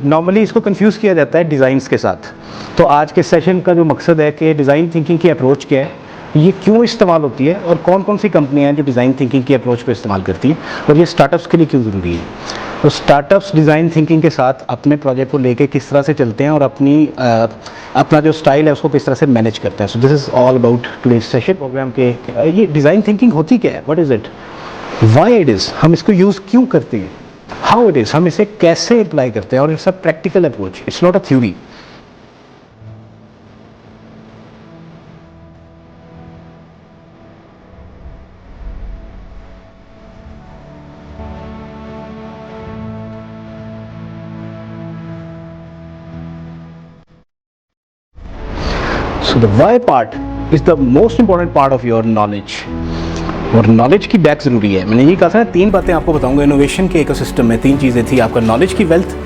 Normally इसको confuse किया जाता है डिज़ाइंस के साथ। तो आज के सेशन का जो मकसद है कि डिज़ाइन थिंकिंग की अप्रोच क्या है, ये क्यों इस्तेमाल होती है, और कौन कौन सी कंपनियां हैं जो डिज़ाइन थिंकिंग की अप्रोच को इस्तेमाल करती हैं, और ये स्टार्टअप्स के लिए क्यों ज़रूरी है। तो स्टार्टअप्स डिज़ाइन थिंकिंग के साथ अपने प्रोजेक्ट को लेके किस तरह से चलते हैं और अपना जो स्टाइल है उसको किस तरह से मैनेज करते हैं। So this is all about today's session programme के। ये डिज़ाइन थिंकिंग होती क्या है, what is it, why it is, हम इसको यूज़ क्यों करते हैं, हाउ इट इज़, हम इसे कैसे अप्लाई करते हैं, और it's a practical approach, it's not a theory. So the why part is the most important part of your knowledge। और नॉलेज की बैक ज़रूरी है। मैंने ये कहा था ना, 3 बातें आपको बताऊंगा इनोवेशन के इकोसिस्टम में। 3 चीज़ें थी, आपका नॉलेज की वेल्थ,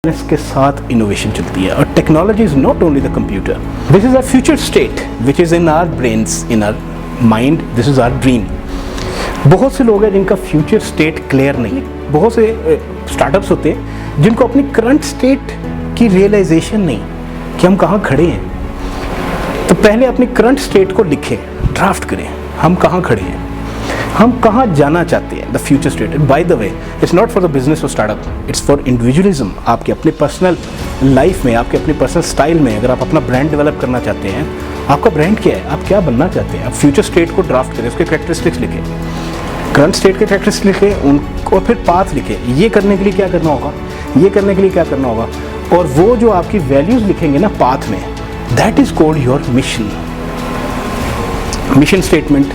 इसके साथ इनोवेशन चलती है। और technology is not only the computer, this is a future state which is in our brains, in our mind, this is our dream. बहुत से लोग हैं जिनका फ्यूचर स्टेट क्लियर नहीं, बहुत से स्टार्टअप्स होते हैं जिनको अपनी करंट स्टेट की रियलाइजेशन नहीं कि हम कहाँ खड़े हैं। तो पहले अपनी करंट स्टेट को लिखें, ड्राफ्ट करें, हम कहाँ खड़े हैं, हम कहाँ जाना चाहते हैं, the future state. By the way, it's not for the business और स्टार्टअप, इट्स फॉर इंडिविजुअलिज्म। आपके अपने पर्सनल लाइफ में, आपके अपने पर्सनल स्टाइल में, अगर आप अपना ब्रांड डेवलप करना चाहते हैं, आपका ब्रांड क्या है, आप क्या बनना चाहते हैं, आप फ्यूचर स्टेट को ड्राफ्ट करें, उसके कैरेक्टरिस्टिक्स लिखें, करंट स्टेट के कैरेक्टरिस्टिक्स लिखें, उनको फिर पाथ लिखें, ये करने के लिए क्या करना होगा, ये करने के लिए क्या करना होगा, और वो जो आपकी वैल्यूज़ लिखेंगे ना पाथ में, that is called your mission. Mission statement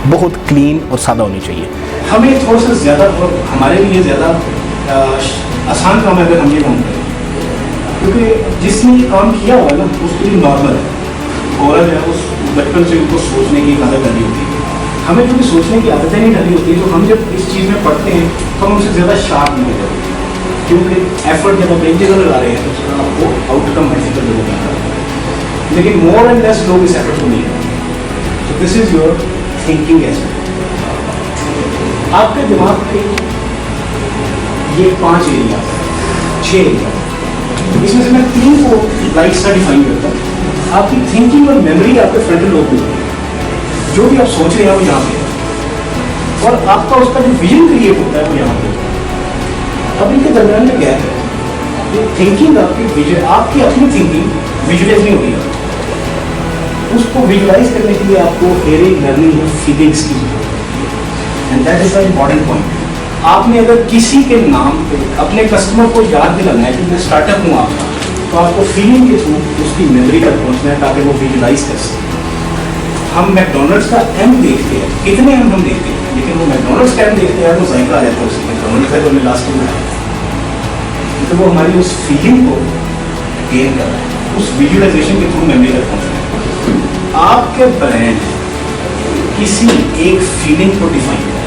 बहुत क्लीन और सादा होनी चाहिए। हमें थोड़ा सा ज़्यादा, और हमारे लिए ज़्यादा आसान काम है अगर हम ये काम करें, क्योंकि जिसने ये काम किया हुआ है ना उसके लिए नॉर्मल है। और है उस बचपन से उनको सोचने की आदत डली होती है, हमें क्योंकि सोचने की आदतें नहीं डली होती, तो हम जब इस चीज़ में पढ़ते हैं तो हम उनसे ज़्यादा शार्प नहीं होते, क्योंकि एफर्ट जब आप एक जगह लगा रहे हैं तो उसका आपको आउटकम मल्टीपल जगह मिलता है, लेकिन मोर एंड लेस लोग इस एफर्ट को नहीं करते। तो this is your thinking aspect. आपके दिमाग के ये 5 एरिया, 6 एरिया, इसमें से मैं 3 को लाइट सा डिफाइन करता हूँ। आपकी थिंकिंग और मेमोरी आपके फ्रंटल लोब में होती है, जो भी आप सोच रहे हैं वो यहाँ पे है, और आपका उसका जो विजन क्रिएट होता है वो यहाँ पे है। अब इनके दरमियान में गैप है। ये थिंकिंग आपकी विजन, आपकी अपनी थिंकिंग विजुअलाइज नहीं होगी, उसको विजुअलाइज करने के लिए आपको हेयरिंग, लर्निंग और फीलिंग्स की जरूरत है। And that is the important point. आपने अगर किसी के नाम पे अपने कस्टमर को याद दिलाना है कि मैं स्टार्टअप हूँ आपका, तो आपको फीलिंग के थ्रू उसकी मेमोरी तक पहुँचना है ताकि वो विजुअलाइज कर सके। हम मैकडोनल्ड्स का एम देखते हैं, कितने एम हम देखते हैं, लेकिन वो मैकडोनल्ड्स का एम देखते हैं तो जायका आ जाता है उसमें, मैकडोनल्ड्स का जो हमने लास्ट में है, तो वो हमारी उस फीलिंग को गेन कर रहा है, उस विजुअलाइजेशन के थ्रू मेमोरी तक पहुँच रहा है। आपके ब्रांड किसी एक फीलिंग को डिफाइन करता है।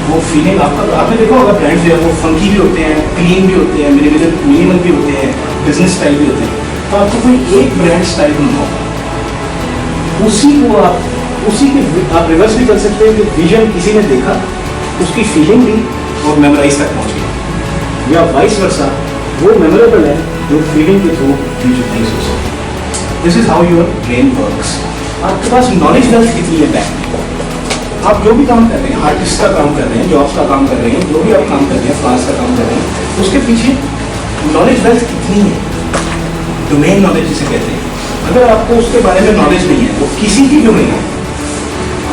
वो फीलिंग आपका, आपने देखा होगा ब्रांड जो है वो फंकी भी होते हैं, क्लीन भी होते हैं, मिनिमल भी होते हैं, बिजनेस स्टाइल भी होते हैं। तो आपको कोई एक ब्रांड स्टाइल बनना होगा, उसी को आप रिवर्स भी कर सकते हैं कि विजन किसी ने देखा, उसकी फीलिंग भी और मेमोराइज तक पहुँच गई, या वाइस वर्सा वो मेमोरेबल है जो फीलिंग के थ्रू विजुअलाइज हो सकती है। This is how your brain works. आपके पास नॉलेज वेल्थ कितनी है बैक, आप जो भी काम कर रहे हैं, आर्टिस्ट का काम कर रहे हैं, जॉब्स का काम कर रहे हैं, जो भी आप काम कर रहे हैं, फ्रांस का काम कर रहे हैं, उसके पीछे नॉलेज वेल्थ कितनी है, डोमेन नॉलेज जिसे कहते हैं। अगर आपको उसके बारे में नॉलेज नहीं है, वो किसी की डोमेन है,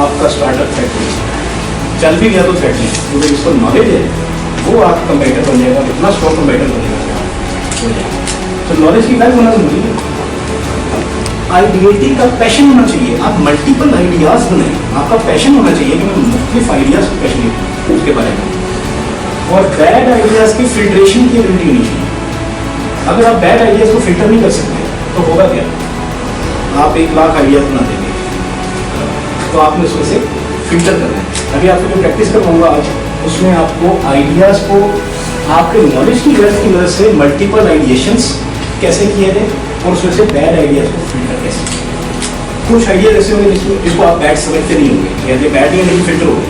आपका स्टार्टअप थ्रेट नहीं चल भी गया तो थ्रेट नहीं, क्योंकि जिसको नॉलेज है वो आप कंपेटर बन जाएगा, इतना स्ट्रॉन्ग कंपेटर बनेगा हो जाएगा। तो नॉलेज की वैल्यू होना जरूरी है। आइडियलिटी का पैशन होना चाहिए, आप मल्टीपल आइडियाज बनाएं, आपका पैशन होना चाहिए कि मैं मुख्तलिफ आइडियाज को पैशनेट हूँ उसके बारे में। और बैड आइडियाज की फिल्ट्रेशन की एबिलिटी होनी चाहिए। अगर आप बैड आइडियाज को फिल्टर नहीं कर सकते तो होगा क्या, आप 1 लाख आइडियाज बना देंगे, तो आपने उसमें से फिल्टर करना है। अभी आपको जो प्रैक्टिस करवाऊंगा आज, उसमें आपको आइडियाज को आपके नॉलेज की वेल्थ की मदद से मल्टीपल आइडिएशंस कैसे किए गए और उसमें से बैड आइडियाज को फिल्टर कैसे। कुछ आइडियाज ऐसे होंगे जिसको आप बैड समझते नहीं होंगे, कहते बैड नहीं है लेकिन फिल्टर हो गए,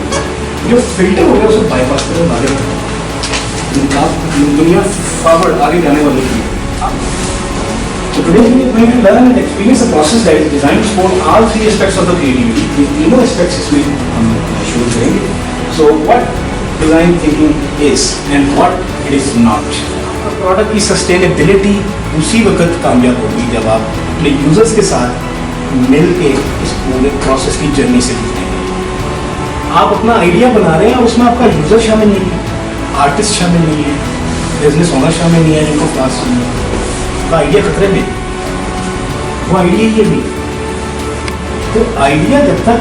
जो फिल्टर हो गया उसको बाईपास करें, आगे आप दुनिया फॉरवर्ड आगे जाने वाली है। So today we are going to learn and experience a process that is designed to support all 3 aspects of the creativity. ये तीनों aspects इसमें हम शुरू करेंगे। So what design thinking is and what it is not. Product की sustainability उसी वक्त कामयाब होगी जब आप अपने यूजर्स के साथ मिल के इस पूरे प्रोसेस की जर्नी से जुड़ेंगे। आप अपना आइडिया बना रहे हैं और उसमें आपका यूजर शामिल नहीं है, आर्टिस्ट शामिल नहीं है, बिजनेस ओनर शामिल नहीं है, जिनको क्लास सुनना है, आइडिया खतरे में, वो आइडिया ही नहीं। तो आइडिया जब तक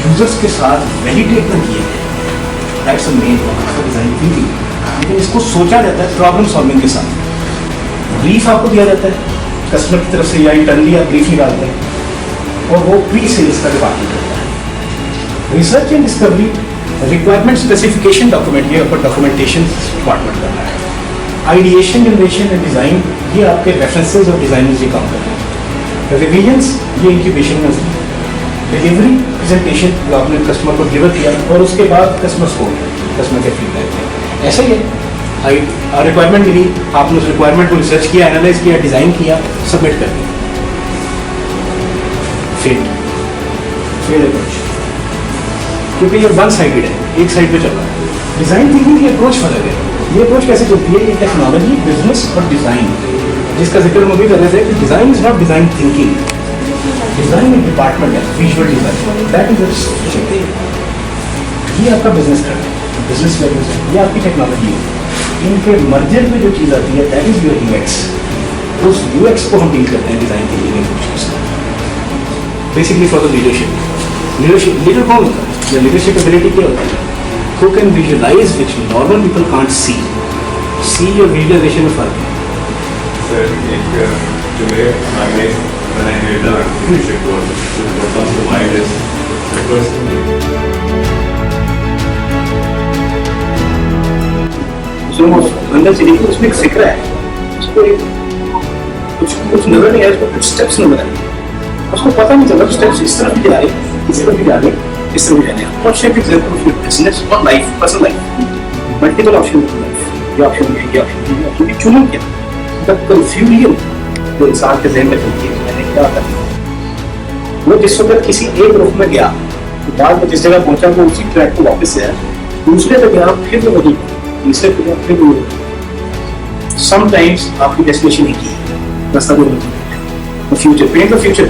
यूजर्स के साथ वैलिडेट न किया जाए, that's the main design thinking. लेकिन इसको सोचा जाता है प्रॉब्लम सॉल्विंग के साथ। ब्रीफ आपको दिया जाता है कस्टमर की तरफ से या इंटरनली आप ब्रीफ निकालते हैं और वो प्री सेल्स का डिपार्टमेंट करता है। Research and discovery requirement specification document, ये ऊपर डॉक्यूमेंटेशन डिपार्टमेंट करना है। आइडिएशन, जनरेशन एंड डिज़ाइन, ये आपके रेफरेंसेस और डिज़ाइनर्स ये काम कर रहे हैं। रिविजन्स, ये इंक्यूबेशन में होती है। डिलीवरी, प्रेजेंटेशन जो आपने कस्टमर को डिलीवर किया, और उसके बाद कस्टमर सपोर्ट, कस्टमर के फीडबैक। ऐसा ही है, रिक्वायरमेंट मिली, आपने उस रिक्वायरमेंट को रिसर्च किया, एनालाइज किया, डिज़ाइन किया, सबमिट कर दिया। फेल्ड अप्रोच, क्योंकि ये वन साइडेड है, एक साइड पे चल रहा है। डिज़ाइन थिंकिंग की अप्रोच अलग है। ये अप्रोच कैसे चलती है? ये टेक्नोलॉजी, बिजनेस और डिज़ाइन, जिसका जिक्र हम अभी कर रहे थे कि design is not design thinking, design एक डिपार्टमेंट है, विजुअल डिज़ाइन, दैट इज ये आपका बिजनेस कर रहा है, बिजनेस वैल्यूज है, ये आपकी टेक्नोलॉजी है। इनके मर्जर में जो चीज़ आती है दैट इज योर यूएक्स। उस यूएक्स को हम डील करते हैं डिज़ाइन थिंकिंग के साथ। Basically for the leadership, leader कौन होता है? या लीडरशिप एबिलिटी क्या होता है? Who can visualize which normal people can't see? See your visualization of फर्क है। Sir, एक जो मेरे दिमाग में when I hear the leadership role, what comes to mind is the person. जो अंदर से देखिए उसमें एक जिक्र है, उसको एक कुछ नजर नहीं आया, उसको कुछ स्टेप्स नजर आए, उसको पता नहीं चला स्टेप्स इस तरफ भी जा रहे, इस तरफ भी जा रहे, इस तरफ भी जा रहे हैं। और shape example of your business और life, personal life, multiple option of life, ये ऑप्शन है, ये ऑप्शन है, ये ऑप्शन है, चुनो क्या? द कंफ्यूजन जो इंसान के ज़हन में चलती है, मैंने क्या करना? वो जिस वक्त किसी एक ग्रुप में गया, बाद में जिस जगह पहुंचा वो उसी ट्रैक को वापस से आया, दूसरे पे गया फिर वो वही, तीसरे पे गया फिर वो। समटाइम्स आपकी डेस्टिनेशन एक ही है, रास्ता दो है। Future, paint the future,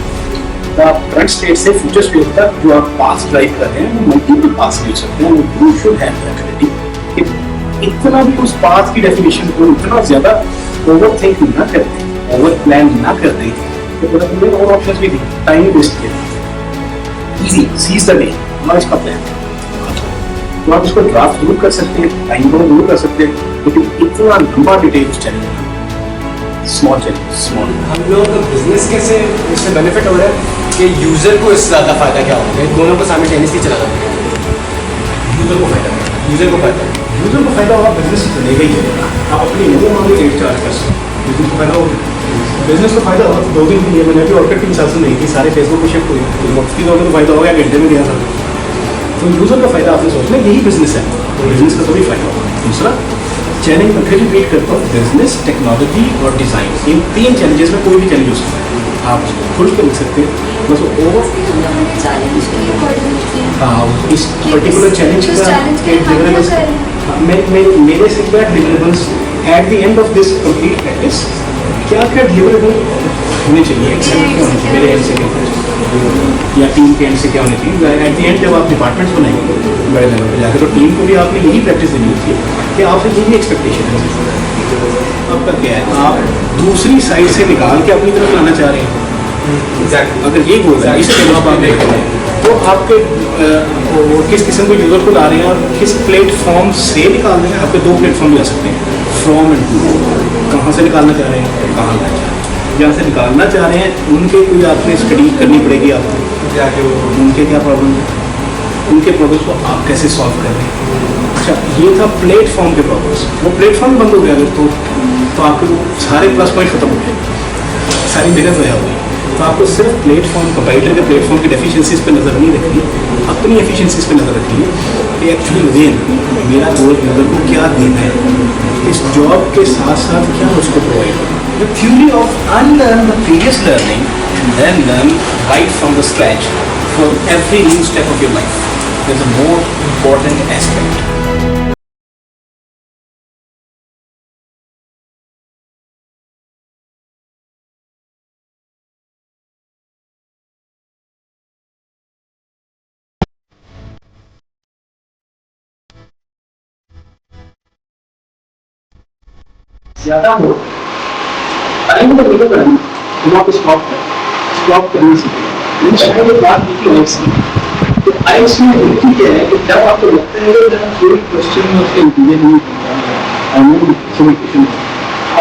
current state से फ्यूचर स्टेट तक जो आप पास ड्राइव कर रहे हैं वो मल्टीपल पास ले सकते हैं। You should have the ability कि इतना भी उस पाथ की डेफिनेशन को इतना ज़्यादा ओवर थिंक ना कर दें, ओवर प्लान ना कर दें, तो पूरा पूरे और ऑप्शंस भी दी, टाइम वेस्ट किया। इजी, सीज द डे, हमारा इसका प्लान। तो आप इसको ड्राफ्ट जरूर कर सकते हैं, टाइम को जरूर कर सकते हैं, लेकिन इतना लंबा detail challenge, small challenge, small. हम लोग बिजनेस कैसे इससे बेनिफिट हो रहा है कि यूजर को इससे ज़्यादा फायदा क्या होगा? दोनों को साइमल्टेनियसली चलाना पड़ेगा। यूजर को फायदा है, यूजर को फायदा है, यूजर को फायदा होगा, बिजनेस चलेगा ही चलेगा। आप अपनी लोगों मांगे रेट चार्ज कर सकते हैं, बिजनेस को फायदा होगा। बिजनेस को फायदा होगा। 2 दिन के लिए मैंने अभी ऑर्डर 3 साल से नहीं थी, सारे फेसबुक पे शिफ्ट हुए, तो वक्त की तो फायदा होगा, घंटे में गया था। तो यूजर का फायदा आपने सोचना, यही बिजनेस है, तो बिजनेस का तो भी फायदा होगा। दूसरा चैलेंज मैं फिर रिपीट करता हूँ, बिजनेस, टेक्नोलॉजी और डिज़ाइन, इन 3 चैलेंजेस में कोई भी चैलेंज हो सकता है, आप उसको खुल के लिख सकते हैं। बस ओवर हाँ, इस पर्टिकुलर चैलेंज का मेरे से क्या deliverables at the end of this complete practice, क्या क्या डिलीवरेबल होने चाहिए, मेरे एंड से या टीम के एंड से क्या होनी चाहिए। एट द एंड जब आप डिपार्टमेंट्स बनाएंगे बड़े लेवल पर जाकर, तो टीम को भी आपने यही प्रैक्टिस देनी होती है कि आपसे यही एक्सपेक्टेशन है। अब तक क्या है, आप दूसरी साइड से निकाल के अपनी तरफ लाना चाह रहे हैं। अगर ये गोल है, इसके जवाब आप देख रहे हैं, तो आपके किस किस्म के यूजर को ला रहे हैं और किस प्लेटफॉर्म से निकाल रहे हैं। आपके 2 प्लेटफॉर्म ला सकते हैं, फ्रॉम एंड टू। कहाँ से निकालना चाह रहे हैं, कहाँ लाना चाह रहे हैं। जहाँ से निकालना चाह रहे हैं उनके कोई आपने स्टडी करनी पड़ेगी, आपको उनके क्या प्रॉब्लम है, उनके प्रॉब्लम्स को आप कैसे सॉल्व कर रहे हैं। अच्छा, ये था प्लेटफॉर्म के प्रॉब्लम्स। वो प्लेटफॉर्म बंद हो गया अगर तो आपके वो सारे प्लस पॉइंट खत्म हो गए, सारी जगह ज़ाया हो गई। तो आपको सिर्फ प्लेटफॉर्म, कंप्यूटर के प्लेटफॉर्म की डेफिशिएंसीज पे नज़र नहीं रखनी, अपनी एफिशिएंसीज पे नज़र रखनी कि एक्चुअली वेन मेरा गोल यूजर को क्या देना है, इस जॉब के साथ साथ क्या उसको प्रोवाइड करना। The theory of unlearn the previous learning and then learn right from the scratch for every new step of your life is a more important aspect. ज़्यादा हो टाइम को लेकर करना, तुम आप स्टॉप करने सीखें। लेकिन शायद ये बात लिखी आईएससी, तो आईएससी में लिखी क्या है कि जब आपको लगता है कि जब कोई क्वेश्चन में उसके इंटीरियर नहीं कम्युनिकेशन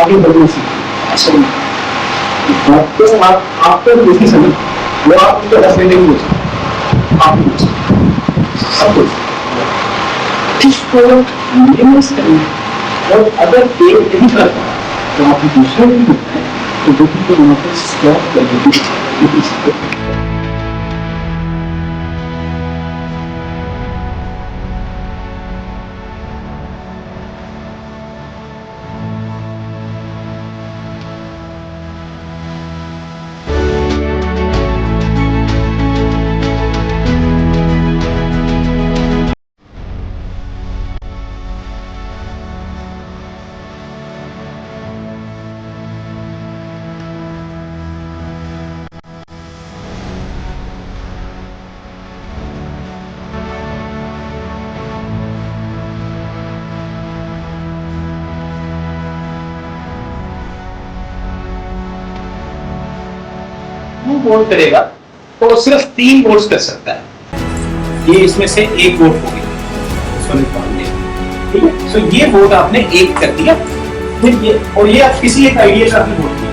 आगे बढ़ना सीखें। ऐसा नहीं, आपको आपको देखी समझ वो आप उसको ऐसे नहीं पूछ आप पूछ सब कुछ इसको मिनिमाइज करना, और अगर एक नहीं करता तो आप दूसरा नहीं करता है तो दूसरी को वहाँ पर स्टॉप कर देती। वोट करेगा तो वो सिर्फ 3 वोट्स कर सकता है। ये इसमें से एक वोट हो गया, इसको निकाल दिया, ठीक है। सो ये वोट आपने एक कर दिया, फिर ये और ये आप किसी एक आइडिया का आपने वोट दिया,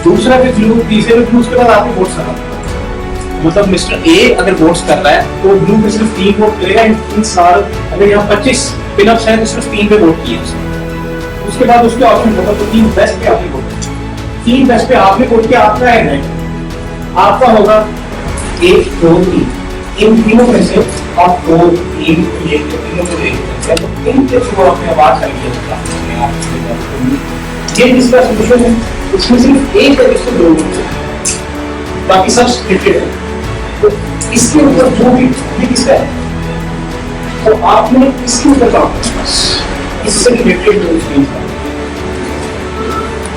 दूसरा पे ब्लू, तीसरे पे ब्लू, उसके बाद आपने वोट करा। मतलब मिस्टर ए अगर वोट्स कर रहा है तो ब्लू पे सिर्फ 3 वोट करेगा। इन साल अगर यहाँ 25 पिनअप्स हैं तो सिर्फ 3 पे वोट किए उसने। उसके बाद उसके ऑप्शन होगा तो 3 बेस्ट पे आपने वोट, 3 बेस्ट पे आपने वोट किया, आपका है नहीं, आपका होगा 1 2 3, इन तीनों में से आप 2 3 ये तीनों को देखते हैं तो इनके थ्रू अपने आवाज आइडिया बताते हैं। ये जिसका सोल्यूशन है उसमें सिर्फ एक है जिसको 2 वोट है, बाकी सब स्प्लिटेड है। तो इसके ऊपर जो भी ये किसका है तो आपने इसके ऊपर काम करना, इससे रिलेटेड जो चीज है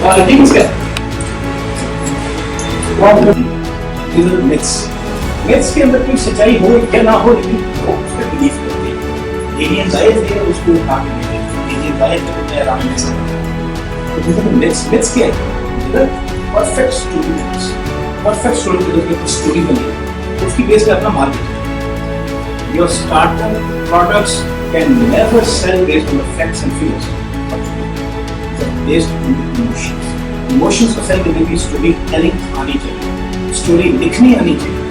और ये किसका है मिथ्स के अंदर कोई सच्चाई हो या ना हो, लेकिन वो उस पर बिलीव करते हैं। एलियन जायज है उसको उठाने में, एलियन जायज है आराम में सकते। मिथ्स क्या है? परफेक्ट स्टोरी, परफेक्ट स्टोरी की स्टोरी बनी उसकी बेस पे अपना market. Your startup products can never cell based on the facts and figures, based on emotions. Emotions को सेल करने की स्टोरी टेलिंग आनी चाहिए, स्टोरी लिखनी आनी चाहिए,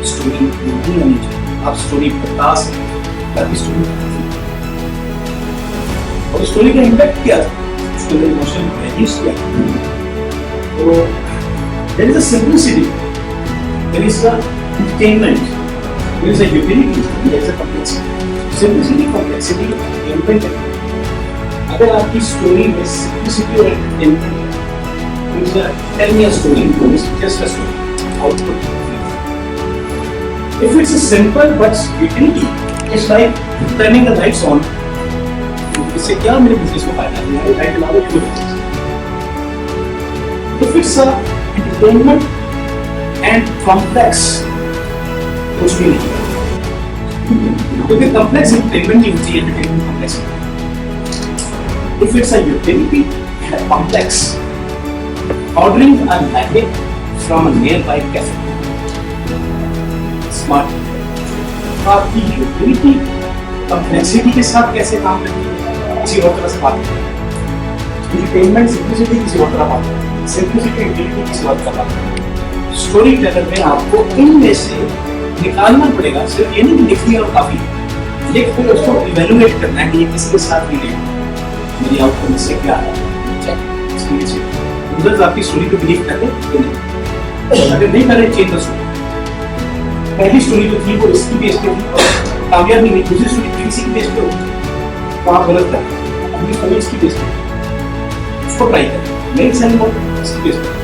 स्टोरी बोलनी आनी चाहिए। आप स्टोरी बता सकते ताकि स्टोरी और स्टोरी का इम्पैक्ट क्या था, स्टोरी इमोशनल वैल्यूज क्या तो there is a simplicity, there is a entertainment, there is a utility, there is a complexity. Simplicity, complexity, entertainment. अगर आपकी स्टोरी में सिंपलिसिटी और एंटरटेनमेंट है, तो tell me a story, it's just a story, output. If it's a simple but utility, it's like turning the lights on. इससे क्या मेरे business को फायदा है? मेरे लाइट लगा दो business. If it's a entertainment and complex, कुछ भी नहीं, क्योंकि कॉम्प्लेक्स एंटरटेनमेंट नहीं होती है, एंटरटेनमेंट कॉम्प्लेक्स है। If it's a utility and a complex, ordering a latte from a nearby cafe, smart. आपकी यूटिलिटी कॉम्प्लेक्सिटी के साथ कैसे काम करती है किसी और तरह से बात करती है। एंटरटेनमेंट सिंपलिसिटी किसी और तरह बात करती है, सिंपलिसिटी यूटिलिटी किसी और तरह बात करती है। स्टोरी टेलर में आपको इनमें से निकालना पड़ेगा, सिर्फ ये नहीं कि लिख दिया और काफी, लेकिन फिर उसको इवेलुएट करना है कि ये किसके साथ रिलेटेड, मेरी आउटकम इससे क्या है, यूजर्स आपकी स्टोरी को बिलीव कर रहे हैं, अगर नहीं कर रहे चेंज द स्टोरी। पहली स्टोरी जो थी वो इसकी बेस पे थी, कामयाब नहीं हुई, दूसरी स्टोरी थी इसी की बेस पे होगी, तो आप गलत है। अपनी स्टोरी इसकी बेस पे उसको ट्राई करें, मेक सेंस और इसकी बेस पे।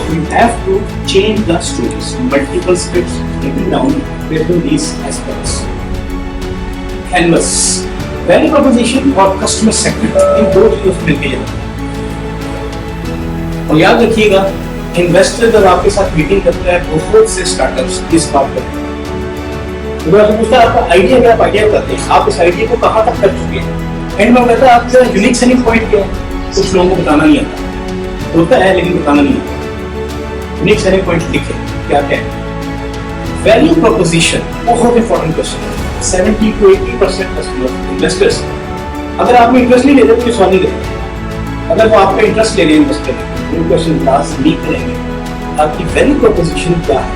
You have to change the stories, multiple scripts written down based on these aspects. Canvas, value proposition और customer segment, इन दो चीजों से मिलके जाना। और याद रखिएगा, इन्वेस्टर जब आपके साथ मीटिंग करता है बहुत से स्टार्टअप्स इस बात पर पूछता है आपका आइडिया क्या, आप आइडिया करते हैं, आप इस आइडिया को कहाँ तक कर चुके हैं। एंड में कहता है आपका यूनिक सेलिंग पॉइंट क्या है, कुछ लोगों को बताना नहीं आता, होता है लेकिन बताना नहीं आता। यूनिक सेलिंग पॉइंट लिखे क्या क्या है। वैल्यू प्रोपोजिशन बहुत इंपॉर्टेंट क्वेश्चन है। 70 to 80% कस्टमर इन्वेस्टर्स अगर आप में इंटरेस्ट नहीं ले रहे तो सवाल नहीं लेते, अगर वो आपका इंटरेस्ट ले रहे हैं इन्वेस्टर में, क्वेश्चन लास्ट नहीं करेंगे आपकी वैल्यू प्रोपोजिशन क्या है।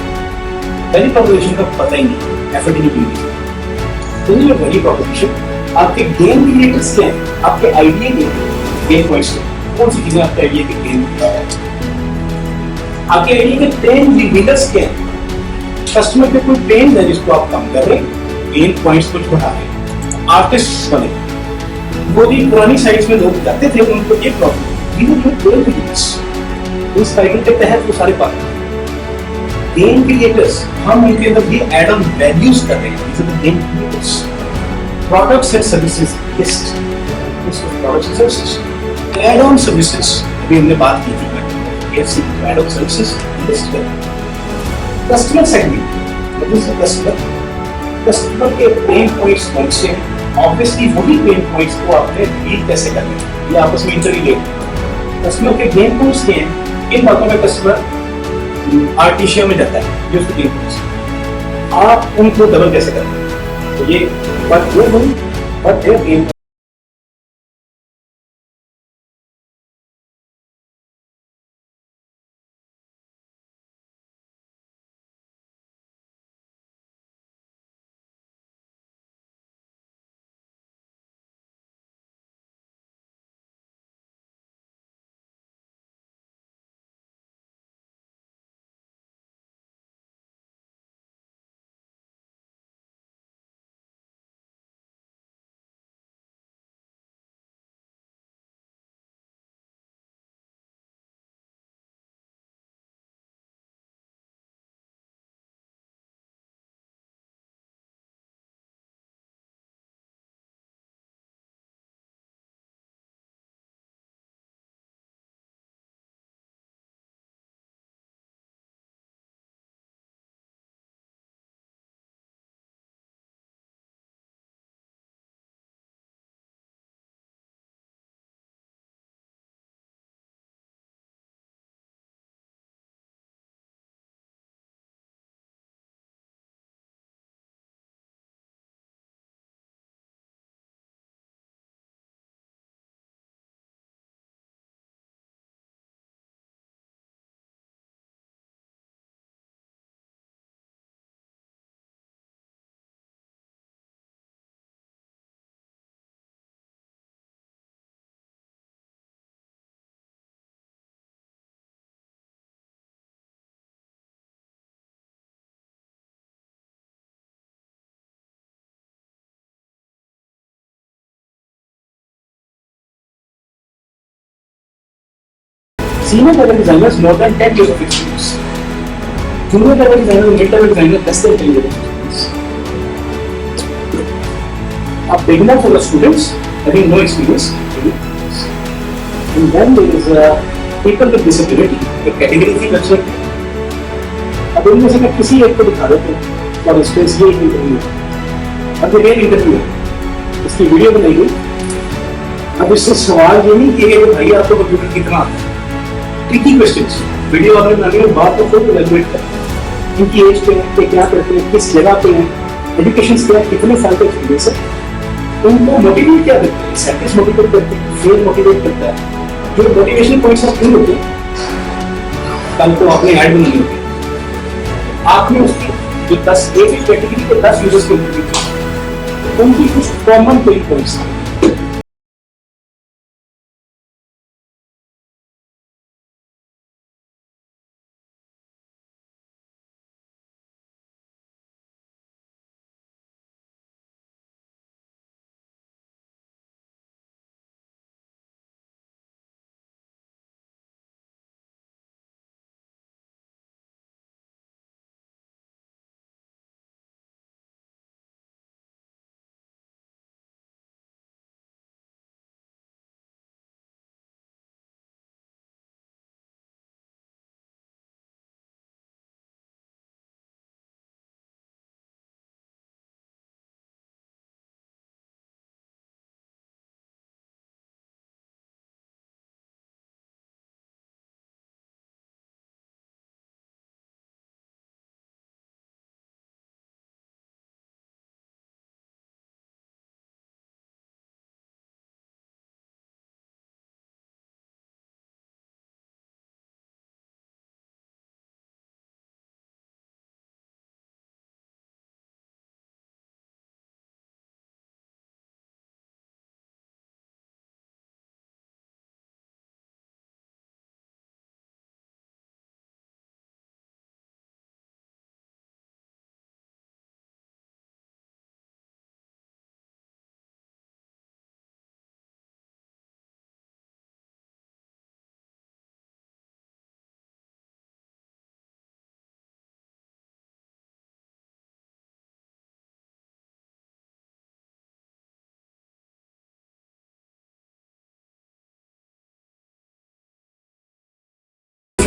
वैल्यू प्रोपोजिशन का पता ही नहीं, एफर्ट ही नहीं की। तो ये वैल्यू प्रोपोजिशन आपके गेम क्रिएटर्स क्या है, आपके आइडिया क्या है, गेम पॉइंट्स कौन सी चीजें आपके आइडिया के गेम, आपके आइडिया के पेन रिवीलर्स क्या है, कस्टमर पे कोई पेन है जिसको आप कम कर रहे हैं, गेम पॉइंट्स कुछ बढ़ा रहे हैं, आर्टिस्ट बने। वो भी पुरानी साइट्स में लोग जाते थे, उनको ये प्रॉब्लम, इस साइकिल के तहत वो सारे पाते गेम क्रिएटर्स, हम उनके अंदर ये एड ऑन वैल्यूज कर रहे हैं, game creators, products and services list, products and services, add on services अभी हमने बात की थी, एड ऑन सर्विसेज लिस्ट करें। कस्टमर सेगमेंट, कस्टमर के पेन पॉइंट्स कौन से हैं, ऑब्वियसली वही पेन पॉइंट्स को आपने डील कैसे करने हैं, ये आपस में इंटररिलेट। कस्टमर के गेम पॉइंट्स क्या हैं, किन बातों में कस्टमर आर्टिशिया में जाता है, ये उसके गेम पॉइंट्स, आप उनको डबल कैसे करते हैं, तो ये बात वो हुई, but game senior level designers more than 10 years of experience, junior level designer, mid level designer less than 10 years of experience. A beginner for the students having no experience, and then there is people with disability, एक category थी website में। अब इनमें से मैं किसी एक को दिखा देता हूँ और इस पे ये एक इंटरव्यू है, अब ये रियल इंटरव्यू है, इसकी वीडियो बनाई गई। अब इससे सवाल ये नहीं किया गया कि भाई आपको कंप्यूटर कितना आता है, ट्रिकी क्वेश्चंस, वीडियो आपने बनाने में बात को खुद इवैल्यूएट करें, इनकी एज पे है, क्या करते हैं, किस जगह पे हैं, एजुकेशन क्या है, कितने साल का एक्सपीरियंस है, उनको मोटिवेट क्या करते हैं, सेंटेंस मोटिवेट करते हैं, फेल मोटिवेट करता है, जो मोटिवेशन पॉइंट्स ऑफ व्यू होते हैं, कल को आपने ऐड बनानी होती है, आपने उसकी जो 10 एक कैटेगरी के 10 यूजर्स को इंटरव्यू किया, उनकी कुछ कॉमन पेन पॉइंट्स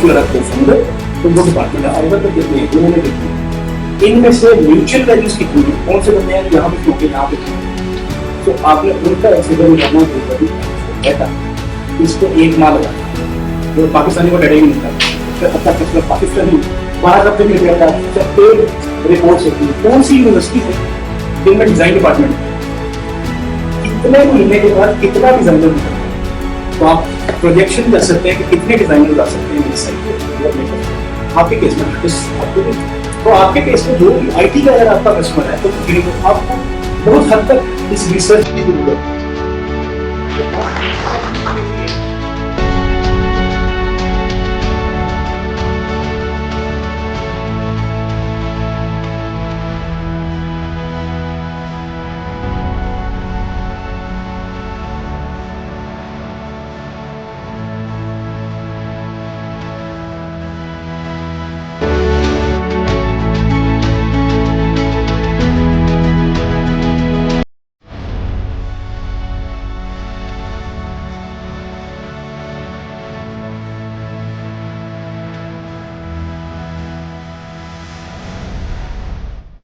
कोई अलग कोर्स होंगे तो वो डिपार्टमेंट आएगा तो कितने हैं उन्होंने देखना इनमें से म्यूचुअल वैल्यूज कितनी है कौन से बंदे हैं यहाँ पे क्योंकि यहाँ पे तो आपने उनका एक्सीडेंट करना बेटा इसको एक माह लगा जो पाकिस्तानी को डरे ही नहीं था फिर अपना फैसला पाकिस्तानी बाहर अपने में गया था फिर रिपोर्ट्स होती है कौन सी यूनिवर्सिटी है जिनमें डिजाइन डिपार्टमेंट कितने महीने के बाद कितना डिजाइनर निकलता तो आप प्रोजेक्शन कर सकते हैं कि कितने डिजाइनर आ सकते हैं इस साइड पे आपके केस में तो आपके केस में जो आईटी का अगर आपका कस्टमर है तो आपको बहुत हद तक इस रिसर्च की जरूरत है